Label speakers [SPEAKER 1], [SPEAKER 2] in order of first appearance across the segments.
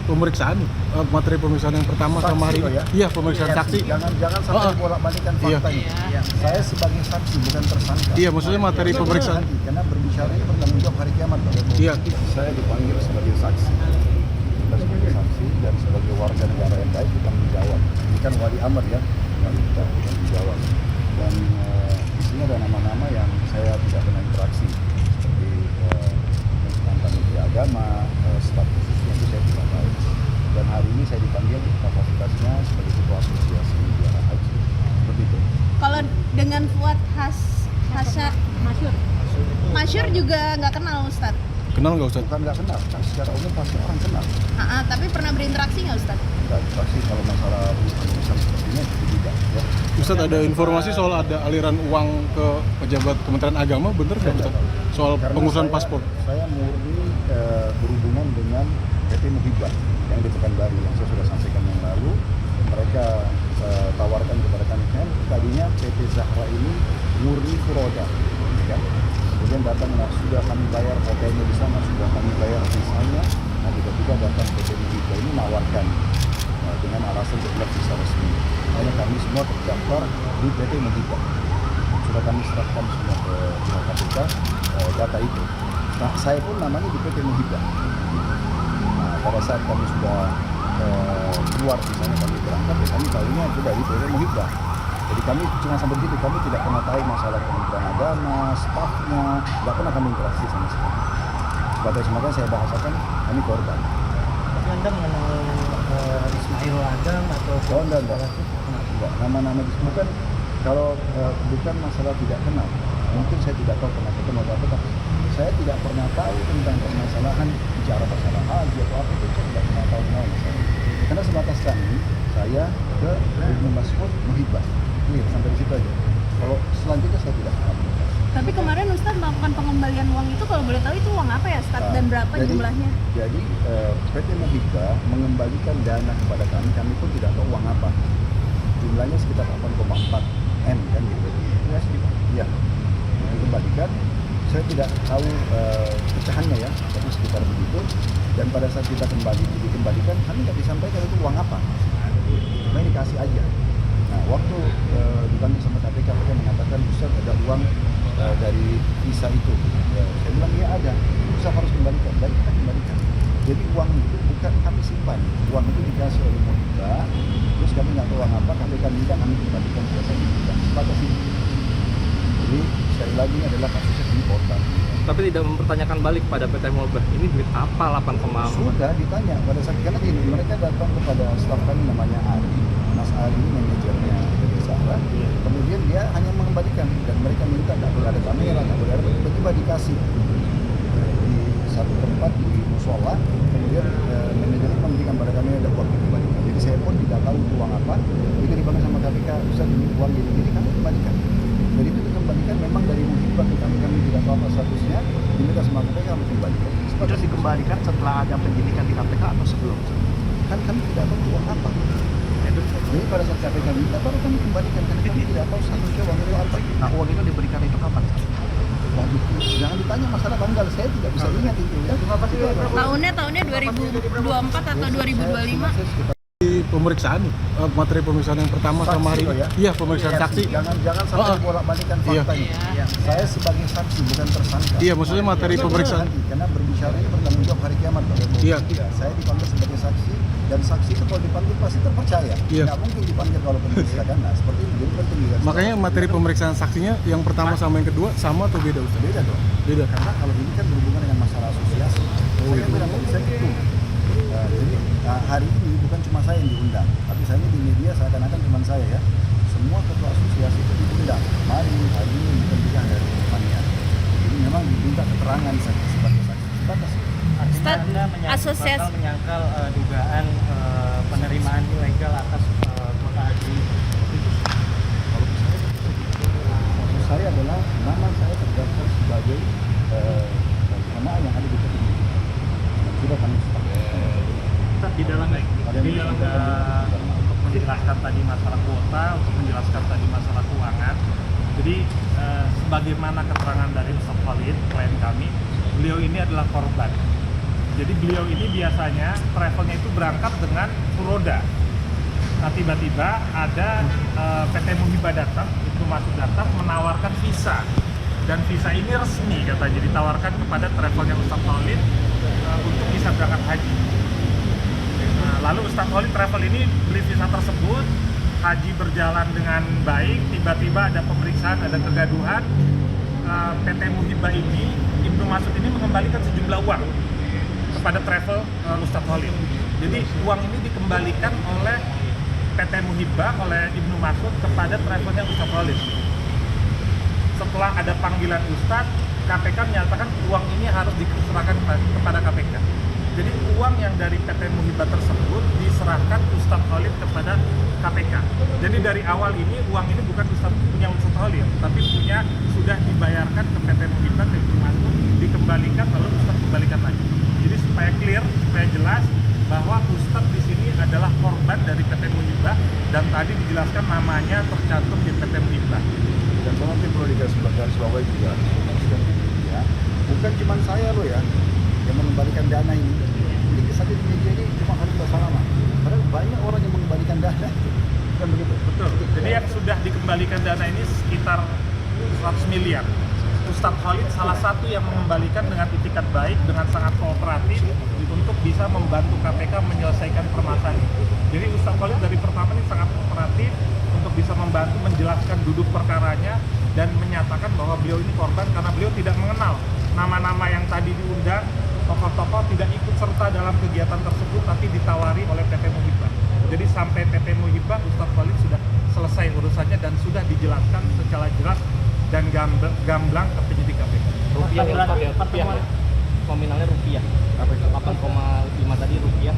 [SPEAKER 1] pemeriksaan, materi pemeriksaan yang pertama
[SPEAKER 2] Saksi
[SPEAKER 1] sama hari
[SPEAKER 2] loh
[SPEAKER 1] ini.
[SPEAKER 2] ya?
[SPEAKER 1] Iya, pemeriksaan saksi.
[SPEAKER 2] Jangan sampai bolak-balikan fakta ini. Saya sebagai saksi bukan tersangka.
[SPEAKER 1] Iya, maksudnya materi pemeriksaan.
[SPEAKER 2] Nanti, karena berbicara ini bertanggung jawab hari kiamat, Pak.
[SPEAKER 1] Iya.
[SPEAKER 2] Saya dipanggil sebagai saksi. Kita sebagai saksi dan sebagai warga negara yang baik kita menjawab. Ini kan wali amr ya, kita menjawab. Dan di sini ada nama-nama yang saya tidak pernah interaksi seperti mantan menteri agama, staf khususnya itu saya tidak tahu. Dan hari ini saya dipanggil kapasitasnya sebagai ketua asosiasi media haji. Seperti itu.
[SPEAKER 3] Kalau dengan Fuad Masyur juga nggak kenal Ustadz?
[SPEAKER 1] Kenal nggak Ustadz?
[SPEAKER 2] Bukan nggak kenal, kan secara umum pasti orang kenal.
[SPEAKER 3] Tapi pernah berinteraksi nggak Ustadz?
[SPEAKER 2] Nggak interaksi kalau masalah urusan seperti ini itu tidak. Ya.
[SPEAKER 1] Ustadz, ada informasi soal ada aliran uang ke pejabat Kementerian Agama, bener nggak Ustadz? Soal
[SPEAKER 2] Karena
[SPEAKER 1] pengurusan paspor.
[SPEAKER 2] Saya murni berhubungan dengan PT Muhibah yang di Pekanbaru yang saya sudah sampaikan yang lalu. Mereka tawarkan kepada kami kan tadinya PT Zahra ini murni furoda, ya. Kemudian datang sudah kami bayar hotelnya di sana, sudah kami bayar visanya. Nah tiba-tiba datang PT Muhibah ini menawarkan dengan alasan tidak bisa resmi. Karena kami semua terdaftar di PT Muhibah. Sudah kami serahkan semua ke pihak KPK data itu. Nah, saya pun namanya di PT Muhibah. Nah, pada saat kami sudah keluar di sana kami berangkat, ya kami tahunya itu dari PT Muhibah. Jadi kami cuma sampai situ, kami tidak pernah tahu masalah Kementerian Agama, stafnya, tidak pernah kami interaksi sama sekali. Pada semoga saya bahasakan kami korban.
[SPEAKER 4] Tapi Anda mengenal Ismail Adam atau
[SPEAKER 2] enggak. Nama-nama bukan kalau bukan masalah tidak kenal. Mungkin saya tidak tahu pernah ketemu atau tapi saya tidak pernah tahu tentang permasalahan bicara masalah haji atau apa itu saya tidak pernah tahu masalah. Karena sebatas kami saya ke Ibnu Mas'ud Muhibah. Sampai di situ aja. Kalau selanjutnya saya tidak paham.
[SPEAKER 3] Tapi kemarin Ustadz melakukan pengembalian uang itu, kalau boleh tahu itu uang apa ya Ustadz dan berapa jumlahnya?
[SPEAKER 2] Jadi PT Muhibah mengembalikan dana kepada kami pun tidak tahu uang apa. Jumlahnya sekitar 8,4 M kan gitu. Ya sekitar. Iya. Dikembalikan. Saya tidak tahu pecahannya ya, tapi sekitar begitu. Dan pada saat kita dikembalikan, kami tidak disampaikan itu uang apa. Cuma dikasih aja. Nah, waktu dipanggil sama KPK, mereka mengatakan Ustaz ada uang dari visa itu. Saya bilang iya ada. Ustaz harus kembalikan. Baik, kita kembalikan. Jadi uang itu bukan kami simpan. Uang itu dikasih oleh Muhibah. Terus kami nggak tahu uang apa, KPK minta kami kembalikan. Saya kembalikan. Sepakat sih. Jadi sekali lagi ini adalah kasusnya di kota.
[SPEAKER 4] Tapi tidak mempertanyakan balik pada PT Muhibah, ini duit apa 8,4?
[SPEAKER 2] Sudah ditanya pada saat karena gini, mereka datang kepada staf kami namanya Ari. Mas Ari ini manajernya PT Zahra. Kemudian dia hanya mengembalikan dan mereka minta nggak boleh ada kamera, nggak boleh ada, tiba-tiba dikasih di satu tempat di musola. Kemudian manajer itu memberikan pada kami ada uang dikembalikan. Jadi saya pun tidak tahu itu uang apa. Itu dipanggil sama KPK, Ustaz ini uang gini kami kembalikan. Jadi itu dikembalikan memang dari Muhibah ke kami tidak tahu apa statusnya, diminta sama KPK kami kembalikan.
[SPEAKER 5] Itu dikembalikan setelah ada penyidikan di KPK atau sebelum?
[SPEAKER 2] Kan kami tidak tahu uang apa. Jadi pada saat KPK minta baru kami kembalikan karena kami tidak tahu statusnya uang itu apa.
[SPEAKER 5] Nah, uang itu diberikan itu kapan?
[SPEAKER 2] Waduh, jangan ditanya masalah tanggal, saya tidak bisa ingat itu ya.
[SPEAKER 3] Tahunnya 2024 atau 2025?
[SPEAKER 1] Di pemeriksaan, materi pemeriksaan yang pertama
[SPEAKER 2] Saksi
[SPEAKER 1] sama hari
[SPEAKER 2] loh
[SPEAKER 1] ini.
[SPEAKER 2] ya?
[SPEAKER 1] Iya, pemeriksaan saksi.
[SPEAKER 2] Jangan sampai bolak-balikan fakta ini. Saya sebagai saksi bukan tersangka.
[SPEAKER 1] Iya, maksudnya materi pemeriksaan.
[SPEAKER 2] Karena berbicara ini bertanggung jawab hari kiamat, Pak.
[SPEAKER 1] Iya.
[SPEAKER 2] Saya dipanggil sebagai saksi dan saksi itu kalau dipanggil pasti terpercaya.
[SPEAKER 1] Iya.
[SPEAKER 2] Nggak mungkin dipanggil kalau penyidikan. Nah, seperti itu jadi penting juga.
[SPEAKER 1] Makanya materi pemeriksaan saksinya yang pertama sama yang kedua sama atau beda Ustaz?
[SPEAKER 2] Beda dong.
[SPEAKER 1] Beda.
[SPEAKER 2] Karena kalau ini kan berhubungan dengan masalah asosiasi. Saya bilang tadi saya itu. Jadi hari ini bukan cuma saya yang diundang, tapi saya ini di media seakan-akan cuma saya ya. Semua ketua asosiasi itu diundang. Hari ini bukan juga dari Mania. Jadi memang diminta keterangan saksi sebagai saksi. Sebatas.
[SPEAKER 4] Artinya Anda
[SPEAKER 3] asosiasi
[SPEAKER 4] menyangkal dugaan penerimaan ilegal atas kuota haji.
[SPEAKER 2] Kalau maksud saya adalah nama saya terdaftar sebagai jamaah yang ada di PT. Sudah kami
[SPEAKER 4] Di dalam untuk menjelaskan tadi masalah kuota, untuk menjelaskan tadi masalah keuangan. Jadi sebagaimana keterangan dari Ustaz Khalid, klien kami, beliau ini adalah korban Jadi beliau ini biasanya travelnya itu berangkat dengan furoda. Nah tiba-tiba ada PT Muhibah datang, itu masuk datang menawarkan visa. Dan visa ini resmi katanya ditawarkan kepada travelnya Ustadz Khalid untuk bisa berangkat haji. Nah, lalu Ustadz Khalid travel ini beli visa tersebut, haji berjalan dengan baik, tiba-tiba ada pemeriksaan, ada kegaduhan. PT Muhibah ini, Ibnu Mas'ud ini mengembalikan sejumlah uang kepada travel Ustadz Khalid. Jadi uang ini dikembalikan oleh PT Muhibah, oleh Ibnu Mas'ud kepada travelnya Ustadz Khalid. Setelah ada panggilan Ustadz, KPK menyatakan uang ini harus diserahkan kepada KPK. Jadi uang yang dari PT Muhibah tersebut diserahkan Ustadz Khalid kepada KPK. Jadi dari awal ini uang ini bukan punya Ustadz Khalid, tapi sudah dibayarkan ke PT Muhibah, ke Ibnu Mas'ud, dikembalikan lalu Ustadz kembalikan lagi. Jadi supaya clear, supaya jelas bahwa Ustadz di sini adalah korban dari PT Muhibah dan tadi dijelaskan namanya tercantum di PT Muhibah.
[SPEAKER 2] Dan nanti perlu digarisbawahi juga, ya, bukan cuma saya loh ya yang mengembalikan dana ini. Jadi kesan di media ini cuma harus bersama. Padahal banyak orang yang mengembalikan dana. Kan begitu?
[SPEAKER 4] Betul. Jadi yang sudah dikembalikan dana ini sekitar 100 miliar. Ustadz Khalid salah satu yang mengembalikan dengan itikat baik, dengan sangat kooperatif untuk bisa membantu KPK menyelesaikan permasalahan ini. Jadi Ustadz Khalid dari pertama ini sangat kooperatif untuk bisa membantu menjelaskan duduk perkaranya dan menyatakan bahwa beliau ini korban karena beliau tidak mengenal nama-nama yang tadi diundang, tokoh-tokoh tidak ikut serta dalam kegiatan tersebut tapi ditawari oleh PT Muhibah. Jadi sampai PT Muhibah, Ustadz Khalid sudah selesai urusannya dan sudah dijelaskan secara jelas dan gamblang ke penyidik KPK.
[SPEAKER 6] Rupiah ya, rupiah. Nominalnya rupiah.
[SPEAKER 2] Apa itu?
[SPEAKER 6] 8,5 tadi rupiah.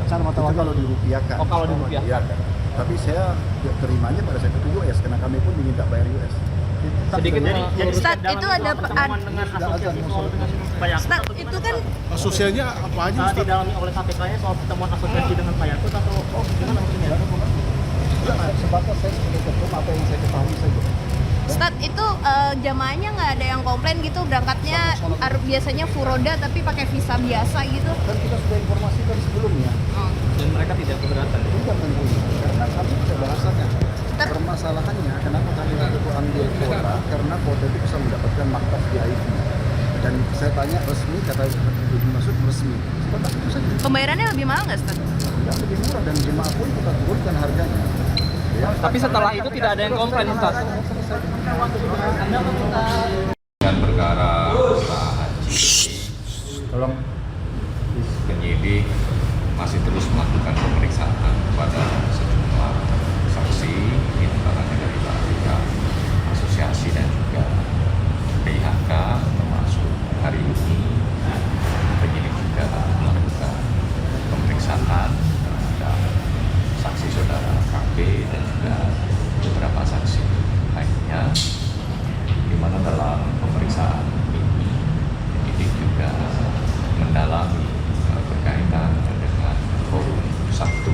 [SPEAKER 2] Cara mata uang kalau dirupiahkan.
[SPEAKER 6] Oh, kalau dirupiahkan.
[SPEAKER 2] Iya kan. Tapi saya terimanya pada saat itu US karena kami pun diminta bayar US.
[SPEAKER 6] Sedikit jadi
[SPEAKER 3] Ustadz, itu ada
[SPEAKER 6] pertemuan dengan asosiasi soal dengan Pak Yakut.
[SPEAKER 3] Ustadz, itu kan
[SPEAKER 1] Asosiasinya apa aja Ustaz?
[SPEAKER 6] didalami oleh KPK-nya soal pertemuan asosiasi dengan Pak Yakut atau gimana maksudnya?
[SPEAKER 2] Sebatas saya sebagai ketum apa yang saya ketahui saja.
[SPEAKER 3] Ustadz, itu jamaahnya nggak ada yang komplain gitu berangkatnya biasanya furoda tapi pakai visa biasa gitu.
[SPEAKER 2] Kan kita sudah informasikan sebelumnya.
[SPEAKER 6] Dan mereka tidak keberatan.
[SPEAKER 2] Bukan tentunya, karena kami sudah bahasannya. Permasalahannya, kenapa kami waktu itu ambil kuota? Karena kuota itu bisa mendapatkan markas VIP. Dan saya tanya resmi, kata Ibu Masud resmi. Sebentar itu saja.
[SPEAKER 3] Pembayarannya lebih mahal nggak, Ustadz?
[SPEAKER 2] Tidak lebih murah dan jemaah pun kita turunkan harganya. Ya.
[SPEAKER 6] Tapi setelah itu tidak ada yang komplain, Ustaz.
[SPEAKER 7] Dan perkara haji,
[SPEAKER 2] Tolong.
[SPEAKER 7] penyidik masih terus melakukan pemeriksaan kepada sejumlah saksi, diantaranya dari pihak asosiasi dan juga PIHK, termasuk hari ini penyidik juga melakukan pemeriksaan terhadap saksi saudara KB dan juga beberapa saksi lainnya, di mana dalam pemeriksaan ini penyidik juga mendalami berkaitan dengan forum Sabtu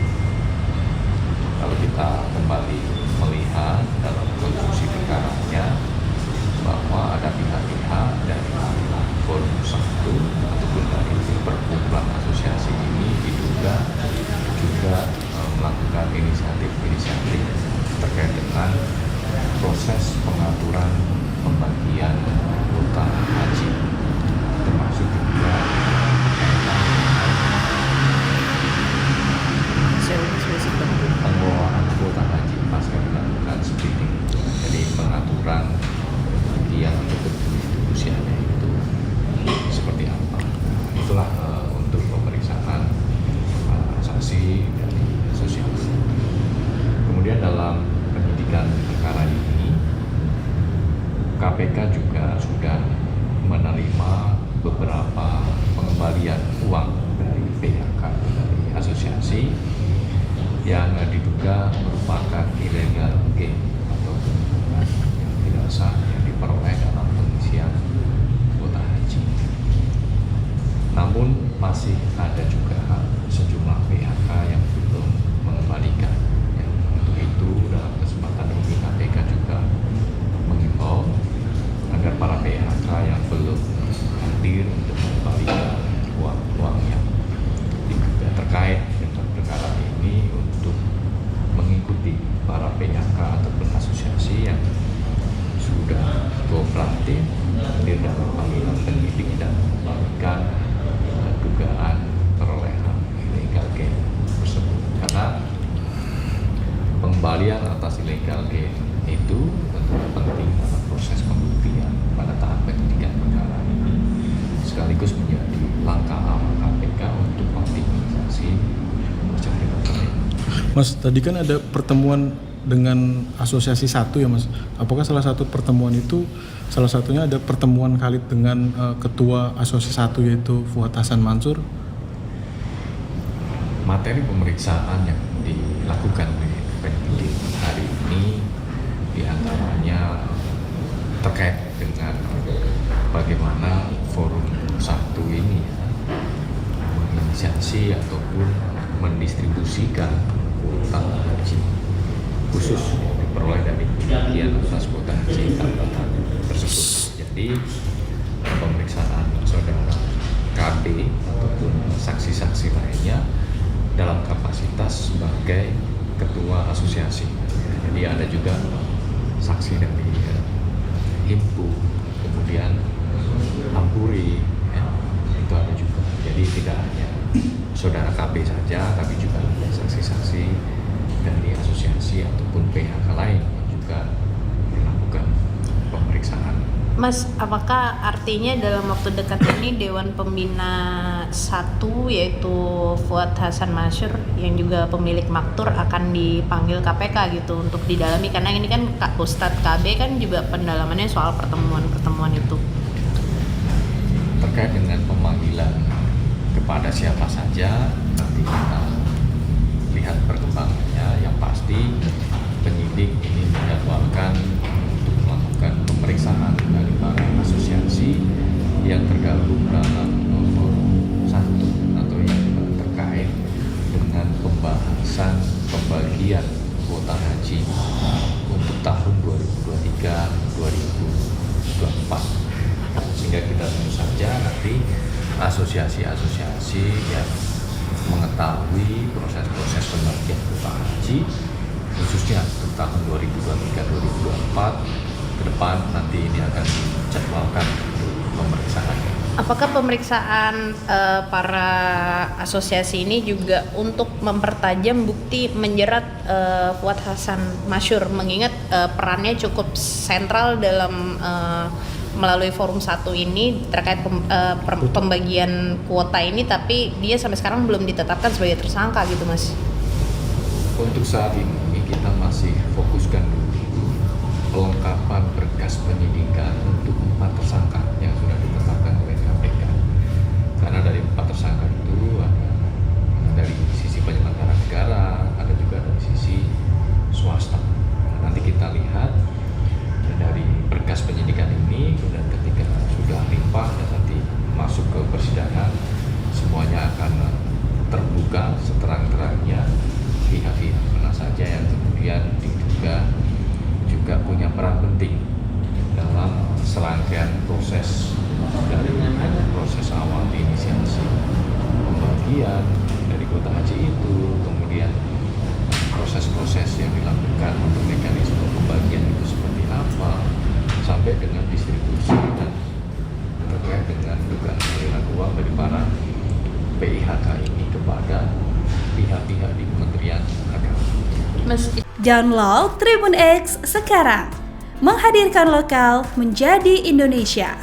[SPEAKER 7] transaksi legal itu tentu penting dalam proses pembuktian pada tahap penyidikan perkara ini, sekaligus menjadi langkah awal KPK untuk optimalisasi pencarian dokumen.
[SPEAKER 1] Mas, tadi kan ada pertemuan dengan Asosiasi 1 ya Mas. Apakah salah satu pertemuan itu, salah satunya ada pertemuan Khalid dengan Ketua Asosiasi 1 yaitu Fuad Hasan Mansur?
[SPEAKER 7] Materi pemeriksaan yang dilakukan oleh penyidik hari ini diantaranya terkait dengan bagaimana Forum 1 ini menginisiasi ataupun mendistribusikan kuota haji khusus yang diperoleh dari pembagian atas kuota haji tambahan tersebut. Jadi pemeriksaan saudara KB ataupun saksi-saksi lainnya dalam kapasitas sebagai ketua asosiasi. Jadi ada juga saksi dari Himpu, kemudian Ampuri, ya, itu ada juga. Jadi tidak hanya saudara KB saja, tapi juga ada saksi-saksi dari asosiasi ataupun PHK lain yang juga melakukan pemeriksaan.
[SPEAKER 3] Mas, apakah artinya dalam waktu dekat ini Dewan Pembina 1 yaitu Fuad Hasan Mansur yang juga pemilik Maktur akan dipanggil KPK gitu untuk didalami, karena ini kan Ustadz KB kan juga pendalamannya soal pertemuan-pertemuan itu.
[SPEAKER 7] Terkait dengan pemanggilan kepada siapa saja nanti kita lihat perkembangannya. Yang pasti penyidik ini menjadwalkan untuk melakukan pemeriksaan dari para asosiasi yang tergabung dalam Forum 1 atau yang terkait dengan pembahasan pembagian kuota haji untuk tahun 2023-2024. Sehingga kita tentu saja nanti asosiasi-asosiasi yang mengetahui proses-proses pembagian kuota haji khususnya untuk tahun 2023-2024 ke depan nanti ini akan dijadwalkan pemeriksaan.
[SPEAKER 3] Apakah pemeriksaan para asosiasi ini juga untuk mempertajam bukti menjerat Fuad Hasan Mansur, mengingat perannya cukup sentral dalam melalui Forum 1 ini terkait pembagian kuota ini, tapi dia sampai sekarang belum ditetapkan sebagai tersangka gitu Mas?
[SPEAKER 7] Untuk saat ini kita masih fokuskan dulu pelengkapan berkas penyidikan untuk 4 tersangka yang sudah ditetapkan oleh KPK. Karena dari 4 tersangka itu ada dari sisi penyelenggara negara, ada juga dari sisi swasta. Nah, nanti kita lihat dari berkas penyidikan ini, kemudian ketika sudah limpah dan nanti masuk ke persidangan, semuanya akan terbuka seterang-terangnya pihak-pihak mana saja yang kemudian diduga juga punya peran penting dalam serangkaian proses dari proses awal inisiasi pembagian dari kuota haji itu, kemudian proses-proses yang dilakukan untuk mekanisme pembagian itu seperti apa, sampai dengan distribusi dan terkait dengan dugaan aliran uang dari para PIHK ini kepada pihak-pihak di Kementerian Agama.
[SPEAKER 8] Download Tribun X sekarang, menghadirkan lokal menjadi Indonesia.